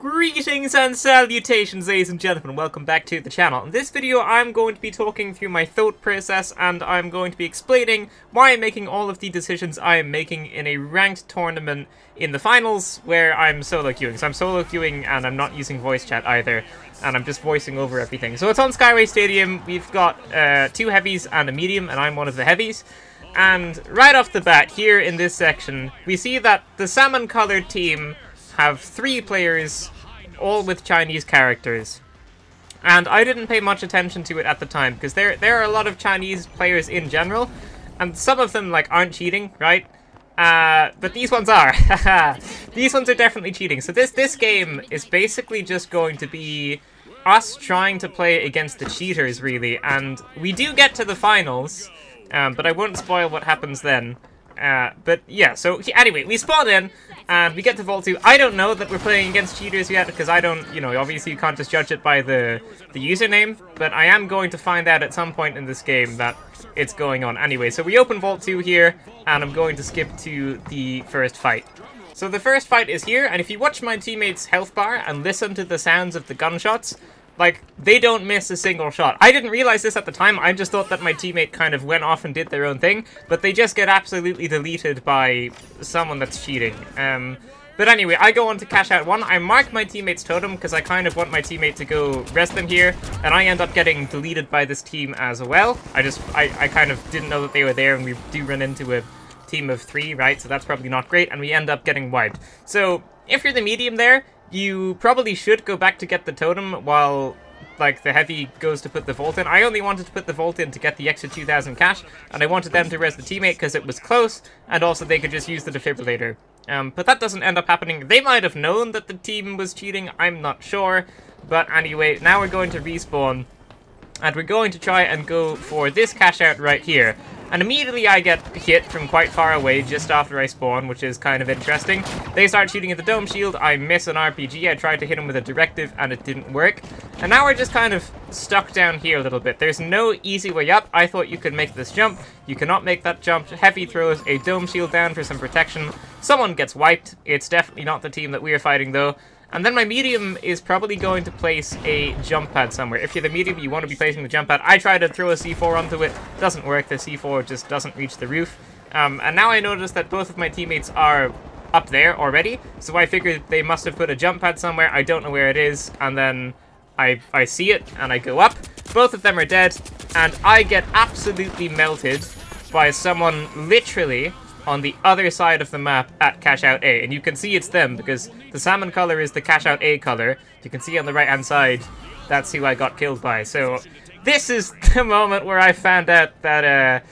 Greetings and salutations, ladies and gentlemen, welcome back to the channel. In this video I'm going to be talking through my thought process and I'm going to be explaining why I'm making all of the decisions I am making in a ranked tournament in the finals where I'm solo queuing. So I'm solo queuing and I'm not using voice chat either, and I'm just voicing over everything. So it's on Skyway Stadium. We've got two heavies and a medium, and I'm one of the heavies. And right off the bat here in this section, we see that the salmon colored team have 3 players, all with Chinese characters. And I didn't pay much attention to it at the time, because there are a lot of Chinese players in general, and some of them, like, aren't cheating, right? But these ones are. These ones are definitely cheating. So this game is basically just going to be us trying to play against the cheaters, really. And we do get to the finals, but I won't spoil what happens then. But yeah, so anyway, we spawn in, and we get to Vault 2. I don't know that we're playing against cheaters yet, because I don't, you know, obviously you can't just judge it by the username, but I am going to find out at some point in this game that it's going on. Anyway, so we open Vault 2 here, and I'm going to skip to the first fight. So the first fight is here, and if you watch my teammates' health bar and listen to the sounds of the gunshots, like, they don't miss a single shot. I didn't realize this at the time, I just thought that my teammate kind of went off and did their own thing, but they just get absolutely deleted by someone that's cheating. But anyway, I go on to cash out 1. I mark my teammate's totem because I kind of want my teammate to go rest them here, and I end up getting deleted by this team as well. I kind of didn't know that they were there, and we do run into a team of 3, right? So that's probably not great, and we end up getting wiped. So if you're the medium there, you probably should go back to get the totem while, like, the heavy goes to put the vault in. I only wanted to put the vault in to get the extra 2,000 cash, and I wanted them to res the teammate because it was close, and also they could just use the defibrillator. But that doesn't end up happening. They might have known that the team was cheating, I'm not sure. But anyway, now we're going to respawn, and we're going to try and go for this cash out right here. And immediately I get hit from quite far away just after I spawn, which is kind of interesting. They start shooting at the dome shield, I miss an RPG, I tried to hit him with a directive and it didn't work. And now we're just kind of stuck down here a little bit. There's no easy way up. I thought you could make this jump. You cannot make that jump. Heavy throws a dome shield down for some protection. Someone gets wiped. It's definitely not the team that we are fighting though. And then my medium is probably going to place a jump pad somewhere. If you're the medium, you want to be placing the jump pad. I try to throw a C4 onto it. Doesn't work. The C4 just doesn't reach the roof. And now I notice that both of my teammates are up there already. So I figured they must have put a jump pad somewhere. I don't know where it is. And then I see it and I go up. Both of them are dead. And I get absolutely melted by someone literally on the other side of the map at cash out A. And you can see it's them because the salmon color is the cash out A color. You can see on the right hand side, that's who I got killed by. So this is the moment where I found out that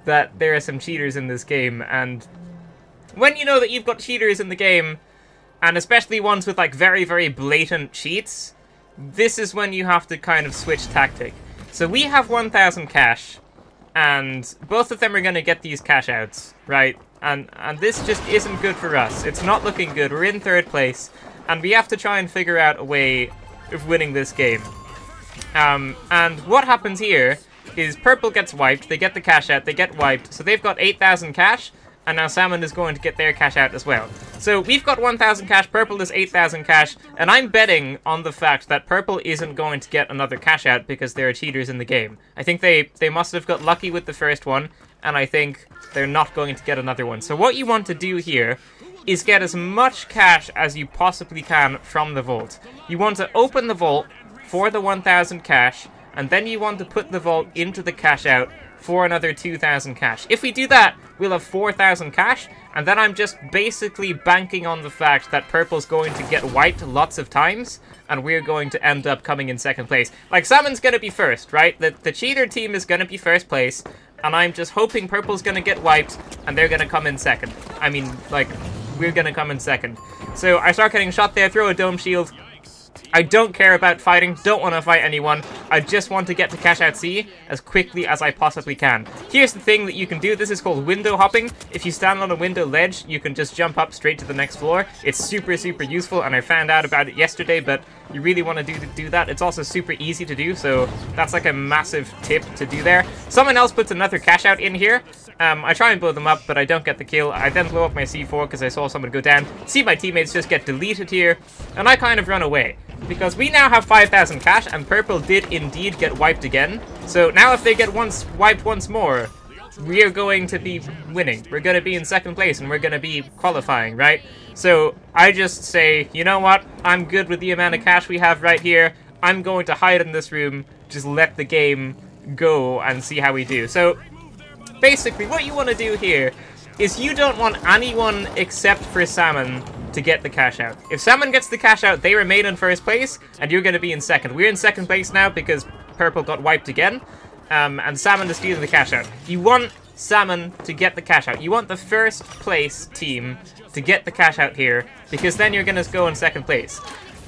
that there are some cheaters in this game. And when you know that you've got cheaters in the game, and especially ones with like very, very blatant cheats, this is when you have to kind of switch tactic. So we have 1,000 cash, and both of them are going to get these cash outs, right? And this just isn't good for us. It's not looking good. We're in 3rd place, and we have to try and figure out a way of winning this game. And what happens here is purple gets wiped, they get the cash out, they get wiped, so they've got 8,000 cash, and now salmon is going to get their cash out as well. So we've got 1,000 cash, purple is 8,000 cash, and I'm betting on the fact that purple isn't going to get another cash out because there are cheaters in the game. I think they must have got lucky with the first one, and I think they're not going to get another one. So what you want to do here is get as much cash as you possibly can from the vault. You want to open the vault for the 1,000 cash, and then you want to put the vault into the cash out for another 2,000 cash. If we do that, we'll have 4,000 cash, and then I'm just basically banking on the fact that purple's going to get wiped lots of times, and we're going to end up coming in 2nd place. Like, salmon's gonna be first, right? The cheater team is gonna be 1st place, and I'm just hoping purple's gonna get wiped, and they're gonna come in 2nd. I mean, like, we're gonna come in 2nd. So I start getting shot there, throw a dome shield, I don't care about fighting, don't want to fight anyone. I just want to get to cash out C as quickly as I possibly can. Here's the thing that you can do. This is called window hopping. If you stand on a window ledge, you can just jump up straight to the next floor. It's super, super useful, and I found out about it yesterday, but you really want to do that. It's also super easy to do, so that's like a massive tip to do there. Someone else puts another cash out in here. I try and blow them up, but I don't get the kill. I then blow up my C4 because I saw someone go down. See my teammates just get deleted here, and I kind of run away. Because we now have 5,000 cash, and purple did indeed get wiped again. So now if they get wiped once more, we are going to be winning. We're going to be in second place, and we're going to be qualifying, right? So I just say, you know what? I'm good with the amount of cash we have right here. I'm going to hide in this room, just let the game go and see how we do. So basically what you want to do here is you don't want anyone except for Salmon to get the cash out. If Salmon gets the cash out, they remain in first place, and you're going to be in second. We're in second place now because purple got wiped again, and Salmon is stealing the cash out. You want Salmon to get the cash out. You want the first place team to get the cash out here, because then you're going to go in second place.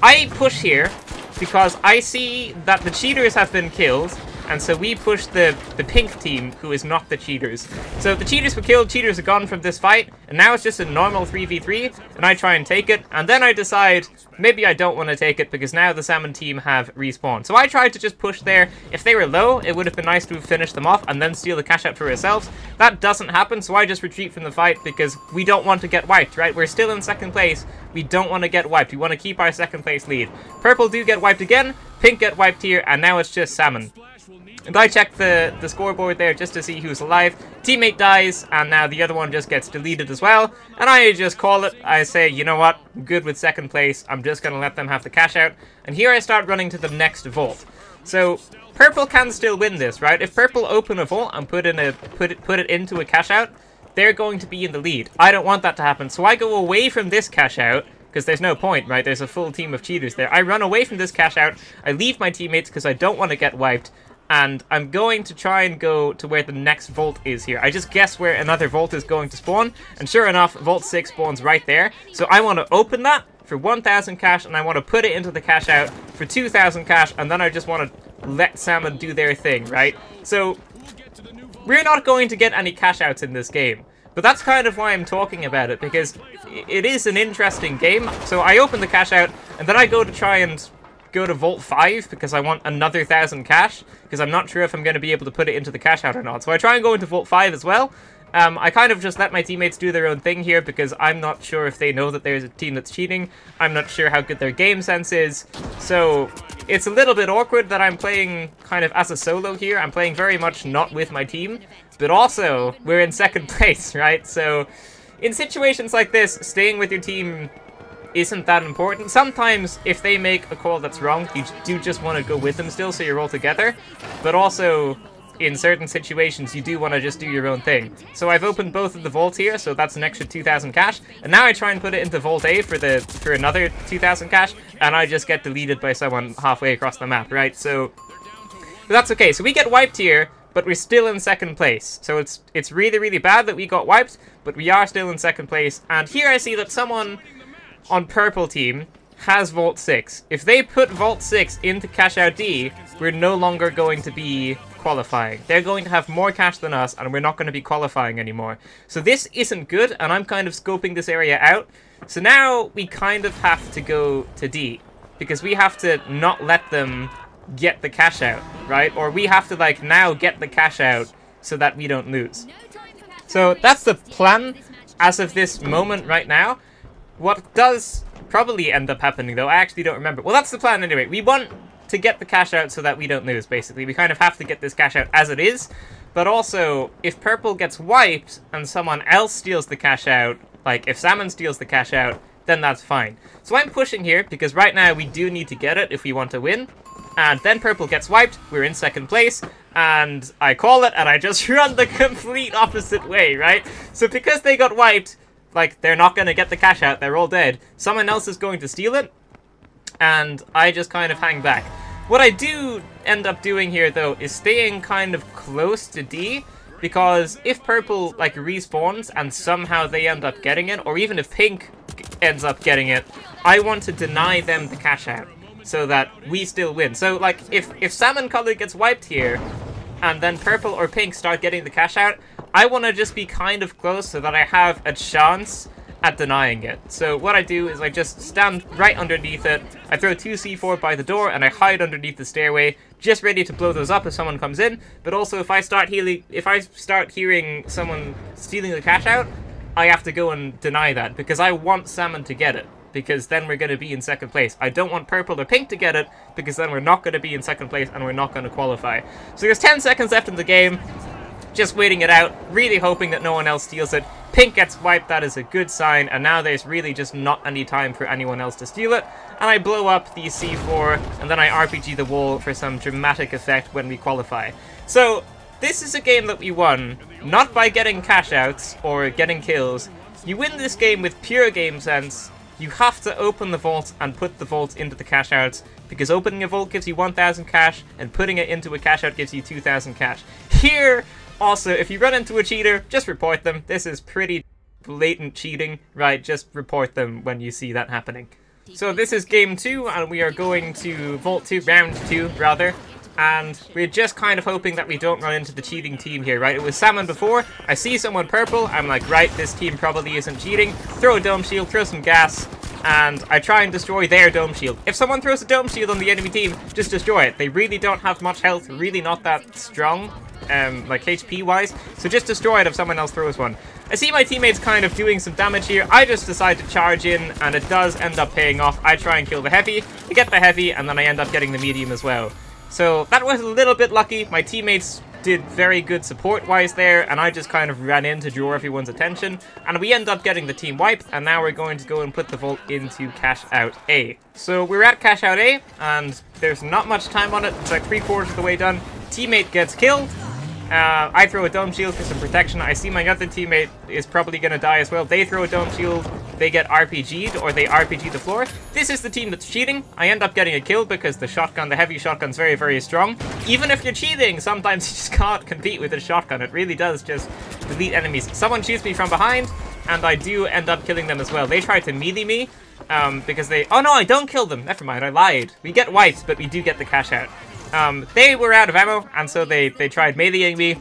I push here because I see that the cheaters have been killed, and so we push the pink team, who is not the cheaters. So the cheaters were killed, cheaters are gone from this fight, and now it's just a normal 3v3, and I try and take it, and then I decide maybe I don't want to take it because now the Salmon team have respawned. So I tried to just push there. If they were low, it would have been nice to have finished them off and then steal the cash out for ourselves. That doesn't happen, so I just retreat from the fight because we don't want to get wiped, right? We're still in second place. We don't want to get wiped. We want to keep our second place lead. Purple do get wiped again, pink get wiped here, and now it's just Salmon. And I check the scoreboard there just to see who's alive. Teammate dies, and now the other one just gets deleted as well. And I just call it. I say, you know what? I'm good with second place. I'm just going to let them have the cash out. And here I start running to the next vault. So purple can still win this, right? If purple open a vault and put it into a cash out, they're going to be in the lead. I don't want that to happen, so I go away from this cash out. Because there's no point, right? There's a full team of cheaters there. I run away from this cash out. I leave my teammates because I don't want to get wiped. And I'm going to try and go to where the next vault is here. I just guess where another vault is going to spawn. And sure enough, vault 6 spawns right there. So I want to open that for 1,000 cash. And I want to put it into the cash out for 2,000 cash. And then I just want to let Salmon do their thing, right? So we're not going to get any cash outs in this game. But that's kind of why I'm talking about it, because it is an interesting game. So I open the cash out, and then I go to try and go to Vault 5, because I want another 1,000 cash, because I'm not sure if I'm going to be able to put it into the cash out or not. So I try and go into Vault 5 as well. I kind of just let my teammates do their own thing here, because I'm not sure if they know that there's a team that's cheating. I'm not sure how good their game sense is. So it's a little bit awkward that I'm playing kind of as a solo here. I'm playing very much not with my team, but also we're in second place, right? So in situations like this, staying with your team isn't that important. Sometimes if they make a call that's wrong, you do just want to go with them still so you're all together. But also in certain situations, you do want to just do your own thing. So I've opened both of the vaults here, so that's an extra 2,000 cash. And now I try and put it into Vault A for another 2,000 cash, and I just get deleted by someone halfway across the map, right? So but that's okay. So we get wiped here, but we're still in second place. So it's really, really bad that we got wiped, but we are still in second place. And here I see that someone on purple team has Vault 6. If they put Vault 6 into Cash Out D, we're no longer going to be qualifying. They're going to have more cash than us, and we're not going to be qualifying anymore. So this isn't good, and I'm kind of scoping this area out. So now we kind of have to go to D, because we have to not let them get the cash out, right? Or we have to, like, now get the cash out so that we don't lose. So that's the plan as of this moment right now. What does probably end up happening, though, I actually don't remember. Well, that's the plan anyway. We want to get the cash out so that we don't lose, basically. We kind of have to get this cash out as it is. But also, if purple gets wiped and someone else steals the cash out, like if Salmon steals the cash out, then that's fine. So I'm pushing here because right now we do need to get it if we want to win. And then purple gets wiped, we're in second place, and I call it, and I just run the complete opposite way, right? So because they got wiped, like, they're not going to get the cash out, they're all dead. Someone else is going to steal it, and I just kind of hang back. What I do end up doing here, though, is staying kind of close to D, because if purple, like, respawns and somehow they end up getting it, or even if pink ends up getting it, I want to deny them the cash out. so that we still win. So, like, if salmon color gets wiped here, and then purple or pink start getting the cash out, I want to just be kind of close so that I have a chance at denying it. So what I do is I just stand right underneath it, I throw 2 C4 by the door, and I hide underneath the stairway, just ready to blow those up if someone comes in. But also if I start hearing someone stealing the cash out, I have to go and deny that, because I want salmon to get it, because then we're going to be in second place. I don't want purple or pink to get it, because then we're not going to be in second place and we're not going to qualify. So there's 10 seconds left in the game, just waiting it out, really hoping that no one else steals it. Pink gets wiped, that is a good sign, and now there's really just not any time for anyone else to steal it. And I blow up the C4, and then I RPG the wall for some dramatic effect when we qualify. So, this is a game that we won, not by getting cash outs or getting kills. You win this game with pure game sense. You have to open the vault and put the vault into the cash outs, because opening a vault gives you 1,000 cash, and putting it into a cash out gives you 2,000 cash. Here, also, if you run into a cheater, just report them. This is pretty blatant cheating, right? Just report them when you see that happening. So this is game 2, and we are going to Vault 2, round 2, rather. And we're just kind of hoping that we don't run into the cheating team here, right? It was salmon before. I see someone purple. I'm like, right, this team probably isn't cheating. Throw a dome shield, throw some gas, and I try and destroy their dome shield. If someone throws a dome shield on the enemy team, just destroy it. They really don't have much health, really not that strong, like HP-wise, so just destroy it if someone else throws one. I see my teammates kind of doing some damage here. I just decide to charge in, and it does end up paying off. I try and kill the heavy, I get the heavy, and then I end up getting the medium as well. So that was a little bit lucky. My teammates did very good support-wise there, and I just kind of ran in to draw everyone's attention, and we end up getting the team wiped, and now we're going to go and put the vault into cash out A. So we're at cash out A, and there's not much time on it. It's like 3/4 of the way done. Teammate gets killed. I throw a dome shield for some protection. I see my other teammate is probably going to die as well. They throw a dome shield, they get RPG'd, or they RPG the floor. This is the team that's cheating. I end up getting a kill because the shotgun, the heavy shotgun's very, very strong. Even if you're cheating, sometimes you just can't compete with a shotgun. It really does just delete enemies. Someone shoots me from behind, and I do end up killing them as well. They try to melee me, because they... Oh no, I don't kill them. Never mind, I lied. We get wiped, but we do get the cash out. They were out of ammo, and so they tried meleeing me,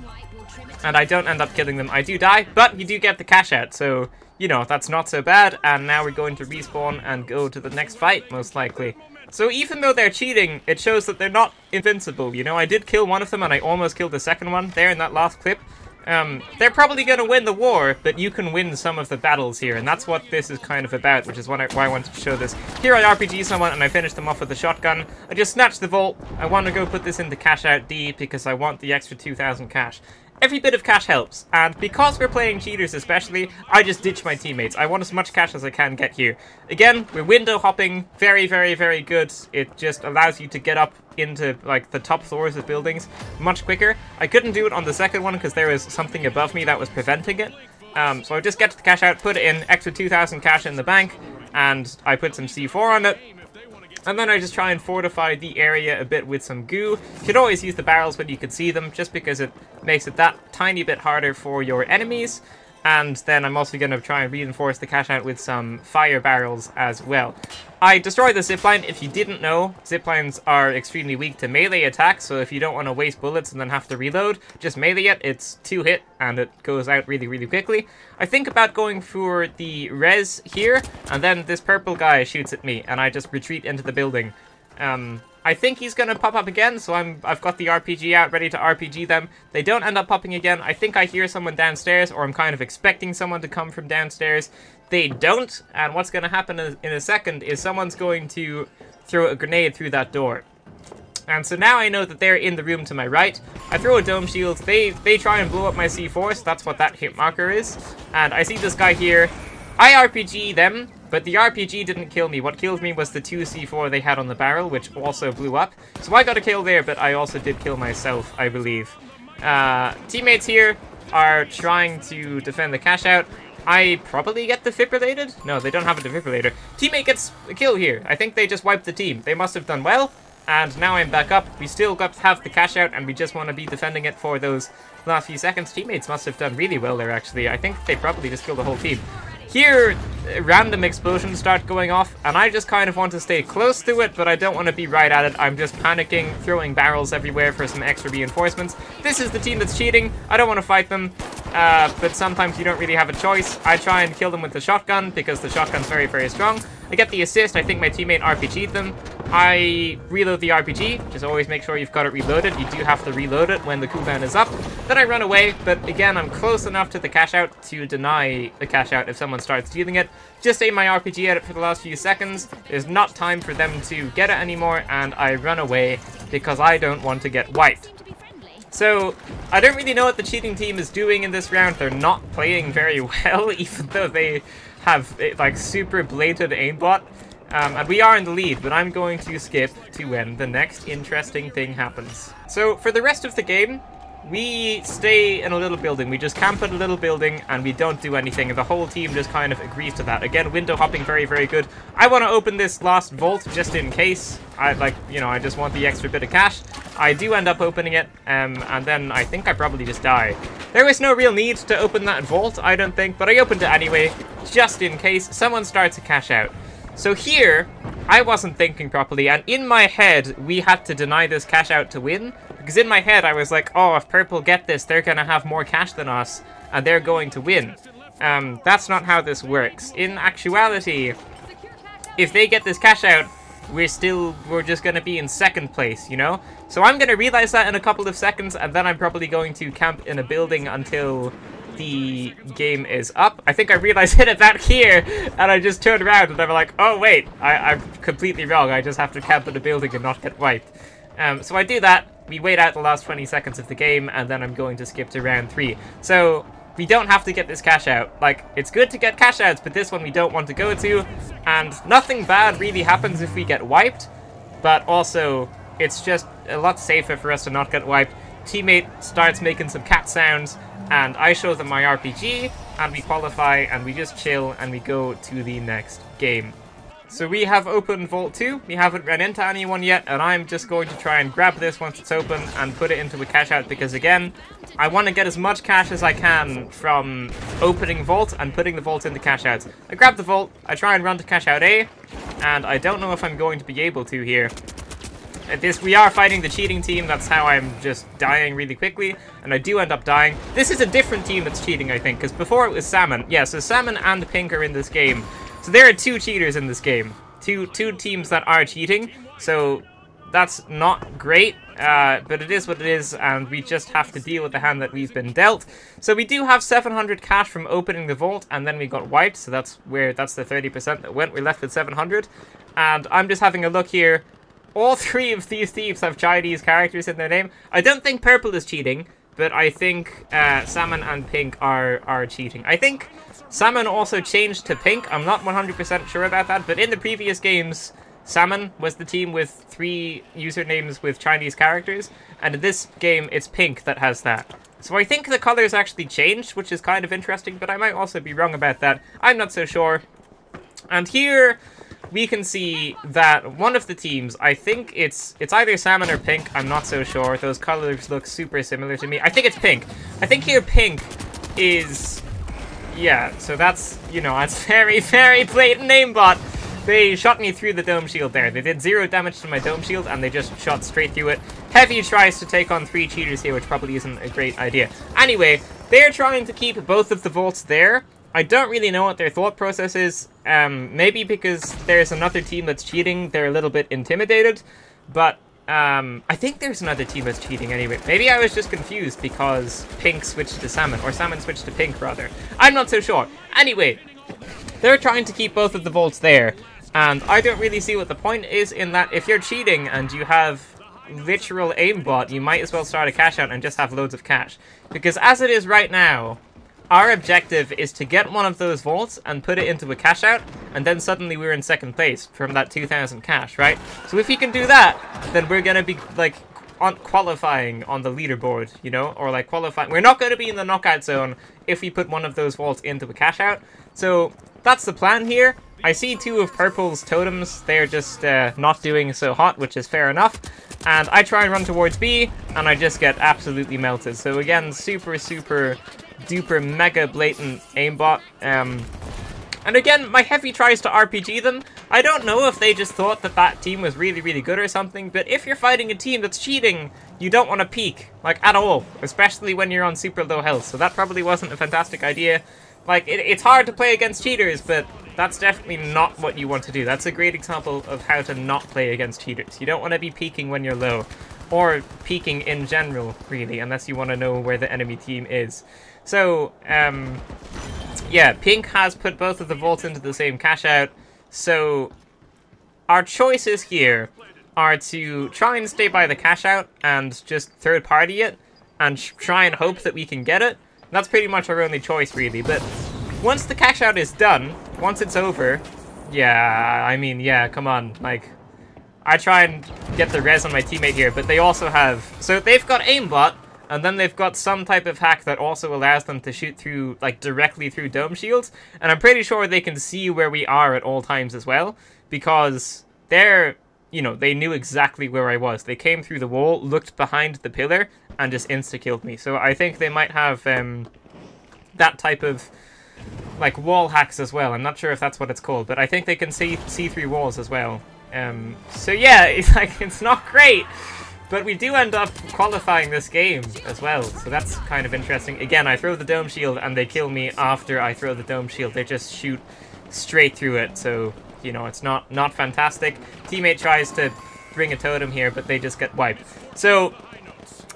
and I don't end up killing them. I do die, but you do get the cash out, so, you know, that's not so bad, and now we're going to respawn and go to the next fight, most likely. So even though they're cheating, it shows that they're not invincible, you know? I did kill one of them, and I almost killed the second one there in that last clip. They're probably going to win the war, but you can win some of the battles here, and that's what this is kind of about, which is why I wanted to show this. Here I RPG someone, and I finish them off with a shotgun. I just snatch the vault. I want to go put this into cash out D, because I want the extra 2,000 cash. Every bit of cash helps, and because we're playing cheaters especially, I just ditch my teammates. I want as much cash as I can get here. Again, we're window hopping, very, very, very good. It just allows you to get up into, like, the top floors of buildings much quicker. I couldn't do it on the second one because there was something above me that was preventing it. So I just get to the cash out, put it in, extra 2,000 cash in the bank, and I put some C4 on it. And then I just try and fortify the area a bit with some goo. You should always use the barrels when you can see them, just because it makes it that tiny bit harder for your enemies. And then I'm also going to try and reinforce the cash out with some fire barrels as well. I destroyed the zipline. If you didn't know, ziplines are extremely weak to melee attacks, so if you don't want to waste bullets and then have to reload, just melee it. It's 2 hit and it goes out really, really quickly. I think about going for the res here, and then this purple guy shoots at me, and I just retreat into the building. I think he's going to pop up again, so I've got the RPG out, ready to RPG them. They don't end up popping again. I think I hear someone downstairs, or I'm kind of expecting someone to come from downstairs. They don't, and what's going to happen in a second is someone's going to throw a grenade through that door. And so now I know that they're in the room to my right. I throw a dome shield. They try and blow up my C4, so that's what that hit marker is. And I see this guy here. I RPG them, but the RPG didn't kill me. What killed me was the 2 C4 they had on the barrel, which also blew up. So I got a kill there, but I also did kill myself, I believe. Teammates here are trying to defend the cash out. I probably get defibrillated? No, they don't have a defibrillator. Teammate gets a kill here. I think they just wiped the team. They must have done well. And now I'm back up. We still got to have the cash out, and we just want to be defending it for those last few seconds. Teammates must have done really well there, actually. I think they probably just killed the whole team. here, random explosions start going off, and I just kind of want to stay close to it, but I don't want to be right at it. I'm just panicking, throwing barrels everywhere for some extra reinforcements. This is the team that's cheating. I don't want to fight them, but sometimes you don't really have a choice. I try and kill them with the shotgun, because the shotgun's very, very strong. I get the assist. I think my teammate RPG'd them. I reload the RPG. Just always make sure you've got it reloaded. You do have to reload it when the cooldown is up. Then I run away, but again, I'm close enough to the cash out to deny the cash out if someone starts stealing it. Just aim my RPG at it for the last few seconds. There's not time for them to get it anymore, and I run away because I don't want to get wiped. So, I don't really know what the cheating team is doing in this round. They're not playing very well, even though they have, like, super blatant aimbot. And we are in the lead, but I'm going to skip to when the next interesting thing happens. So, for the rest of the game, we stay in a little building. We just camp in a little building, and we don't do anything, and the whole team just kind of agrees to that. Again, window hopping, very, very good. I want to open this last vault just in case. I just want the extra bit of cash. I do end up opening it, and then I think I probably just die. There was no real need to open that vault, I don't think, but I opened it anyway, just in case someone starts to cash out. So here, I wasn't thinking properly, and in my head, we had to deny this cash out to win, because in my head, I was like, oh, if Purple get this, they're gonna have more cash than us, and they're going to win. That's not how this works. In actuality, if they get this cash out, we're just gonna be in second place, you know? So I'm gonna realize that in a couple of seconds, and then I'm probably going to camp in a building until the game is up. I think I realized it about here, and I just turned around and I'm like, oh wait, I'm completely wrong. I just have to camp in a building and not get wiped. So I do that. We wait out the last 20 seconds of the game, and then I'm going to skip to round 3. So we don't have to get this cash out. Like, it's good to get cash outs, but this one we don't want to go to, and nothing bad really happens if we get wiped, but also it's just a lot safer for us to not get wiped. Teammate starts making some cat sounds, and I show them my RPG, and we qualify, and we just chill, and we go to the next game. So we have opened Vault 2, we haven't run into anyone yet, and I'm just going to try and grab this once it's open and put it into a cash out, because again, I want to get as much cash as I can from opening Vault and putting the Vault into cash outs. I grab the Vault, I try and run to cash out A, and I don't know if I'm going to be able to here. We are fighting the cheating team, that's how I'm just dying really quickly, and I do end up dying. This is a different team that's cheating, I think, because before it was Salmon. Yeah, so Salmon and Pink are in this game. So there are 2 cheaters in this game. Two teams that are cheating, so that's not great, but it is what it is, and we just have to deal with the hand that we've been dealt. So we do have 700 cash from opening the vault, and then we got wiped, so that's the 30% that went. We're left with 700, and I'm just having a look here. All 3 of these thieves have Chinese characters in their name. I don't think Purple is cheating, but I think Salmon and Pink are cheating. I think Salmon also changed to Pink. I'm not 100% sure about that, but in the previous games, Salmon was the team with 3 usernames with Chinese characters, and in this game, it's Pink that has that. So I think the colors actually changed, which is kind of interesting, but I might also be wrong about that. I'm not so sure. And here we can see that one of the teams, I think it's either Salmon or Pink, I'm not so sure. Those colors look super similar to me. I think it's Pink. I think here Pink is, yeah, so that's, you know, that's very, very blatant aimbot. They shot me through the dome shield there. They did 0 damage to my dome shield, and they just shot straight through it. Heavy tries to take on 3 cheaters here, which probably isn't a great idea. Anyway, they're trying to keep both of the vaults there. I don't really know what their thought process is. Maybe because there's another team that's cheating, they're a little bit intimidated. But I think there's another team that's cheating anyway. Maybe I was just confused because Pink switched to Salmon, or Salmon switched to Pink, rather. I'm not so sure. Anyway, they're trying to keep both of the vaults there. And I don't really see what the point is in that. If you're cheating and you have literal aimbot, you might as well start a cash out and just have loads of cash. Because as it is right now, our objective is to get one of those vaults and put it into a cash out, and then suddenly we're in second place from that 2,000 cash, right? So if we can do that, then we're gonna be like qualifying on the leaderboard, you know, or like qualifying. We're not gonna be in the knockout zone if we put one of those vaults into a cash out. So that's the plan here. I see 2 of Purple's totems. They're just not doing so hot, which is fair enough. And I try and run towards B, and I just get absolutely melted. So again, super duper mega blatant aimbot. And again, my Heavy tries to RPG them. I don't know if they just thought that that team was really, really good or something, but if you're fighting a team that's cheating, you don't want to peek, like, at all, especially when you're on super low health, so that probably wasn't a fantastic idea. Like, it's hard to play against cheaters, but that's definitely not what you want to do. That's a great example of how to not play against cheaters. You don't want to be peeking when you're low, or peeking in general, really, unless you want to know where the enemy team is. So, yeah, Pink has put both of the vaults into the same cash out, so our choices here are to try and stay by the cash out and just third party it and try and hope that we can get it. That's pretty much our only choice, really, but once the cash out is done, once it's over, yeah, I mean, yeah, come on, like, I try and get the res on my teammate here, but they also have, so they've got aimbot, and then they've got some type of hack that also allows them to shoot through, like, directly through dome shields. And I'm pretty sure they can see where we are at all times as well. Because they're, you know, they knew exactly where I was. They came through the wall, looked behind the pillar, and just insta-killed me. So I think they might have that type of, like, wall hacks as well. I'm not sure if that's what it's called, but I think they can see through walls as well. So yeah, it's like, it's not great. But we do end up qualifying this game as well, so that's kind of interesting. Again, I throw the dome shield and they kill me after I throw the dome shield. They just shoot straight through it, so, you know, it's not fantastic. Teammate tries to bring a totem here, but they just get wiped. So,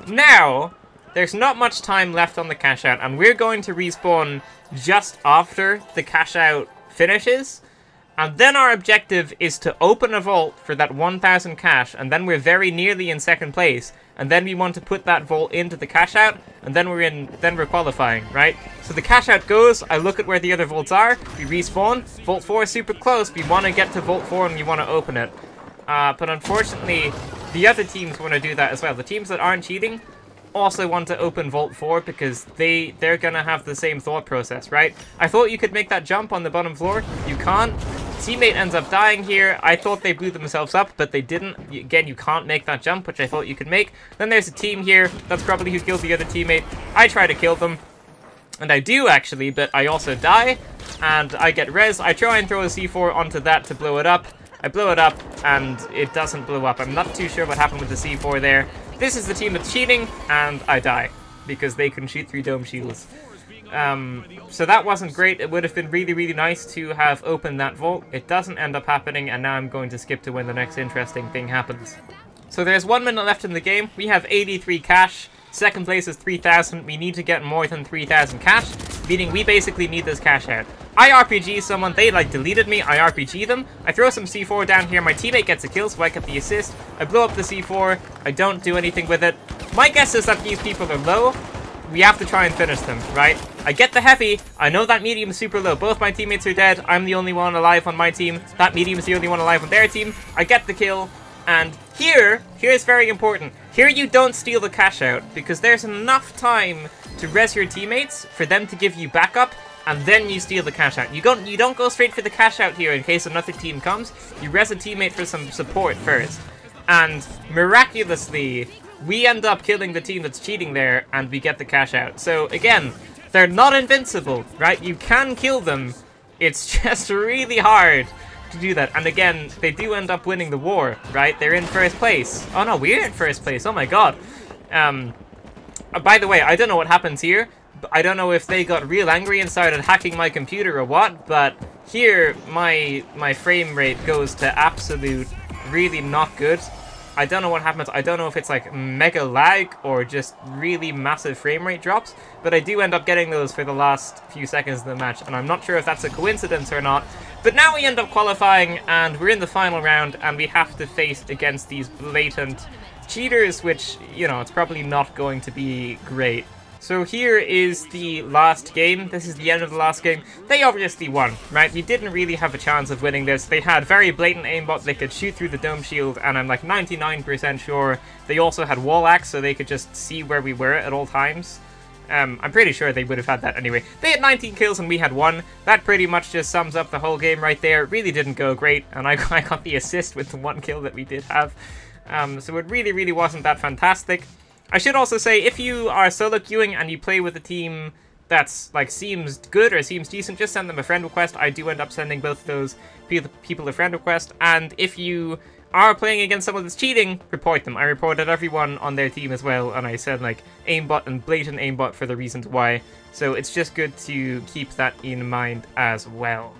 now, there's not much time left on the cash out, and we're going to respawn just after the cash out finishes. And then our objective is to open a vault for that 1,000 cash, and then we're very nearly in second place, and then we want to put that vault into the cash out, and then we're qualifying, right? So the cash out goes, I look at where the other vaults are, we respawn, vault 4 is super close, we want to get to vault 4 and we want to open it. But unfortunately, the other teams want to do that as well. The teams that aren't cheating also want to open vault 4 because they're gonna have the same thought process, right? I thought you could make that jump on the bottom floor, you can't. Teammate ends up dying here. I thought they blew themselves up, but they didn't. Again, you can't make that jump, which I thought you could make. Then there's a team here. That's probably who killed the other teammate. I try to kill them, and I do actually, but I also die, and I get res. I try and throw a C4 onto that to blow it up. I blow it up, and it doesn't blow up. I'm not too sure what happened with the C4 there. This is the team that's cheating, and I die, because they can shoot through dome shields. So that wasn't great. It would have been really, really nice to have opened that vault. It doesn't end up happening, and now I'm going to skip to when the next interesting thing happens. So there's 1 minute left in the game. We have 83 cash. Second place is 3,000. We need to get more than 3,000 cash, meaning we basically need this cash out. I RPG someone, they like deleted me, I RPG them. I throw some C4 down here, my teammate gets a kill, so I get the assist. I blow up the C4, I don't do anything with it. My guess is that these people are low. We have to try and finish them, right? I get the heavy. I know that medium is super low. Both my teammates are dead. I'm the only one alive on my team. That medium is the only one alive on their team. I get the kill. And here's very important. Here you don't steal the cash out, because there's enough time to res your teammates for them to give you backup, and then you steal the cash out. You don't go straight for the cash out here in case another team comes. You res a teammate for some support first. And miraculously, we end up killing the team that's cheating there, and we get the cash out. So again, they're not invincible, right? You can kill them. It's just really hard to do that. And again, they do end up winning the war, right? They're in first place. Oh no, we're in first place. Oh my god. By the way, I don't know what happens here. I don't know if they got real angry and started hacking my computer or what, but here my frame rate goes to absolute really not good. I don't know what happens. I don't know if it's like mega lag or just really massive frame rate drops, but I do end up getting those for the last few seconds of the match, and I'm not sure if that's a coincidence or not. But now we end up qualifying, and we're in the final round, and we have to face against these blatant cheaters, which, you know, it's probably not going to be great. So here is the last game. This is the end of the last game. They obviously won, right? We didn't really have a chance of winning this. They had very blatant aimbot. They could shoot through the dome shield, and I'm like 99% sure they also had wall axe, so they could just see where we were at all times. I'm pretty sure they would have had that anyway. They had 19 kills and we had 1. That pretty much just sums up the whole game right there. It really didn't go great, and I got the assist with the 1 kill that we did have. So it really, really wasn't that fantastic. I should also say, if you are solo queuing and you play with a team that's, like, seems good or seems decent, just send them a friend request. I do end up sending both of those people a friend request, and if you are playing against someone that's cheating, report them. I reported everyone on their team as well, and I said, like, aimbot and blatant aimbot for the reasons why, so it's just good to keep that in mind as well.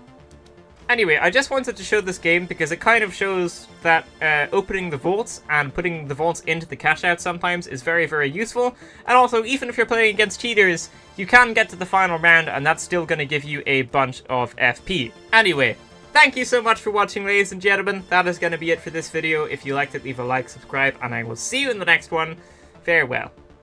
Anyway, I just wanted to show this game because it kind of shows that opening the vaults and putting the vaults into the cash out sometimes is very, very useful. And also, even if you're playing against cheaters, you can get to the final round and that's still going to give you a bunch of FP. Anyway, thank you so much for watching, ladies and gentlemen. That is going to be it for this video. If you liked it, leave a like, subscribe, and I will see you in the next one. Farewell.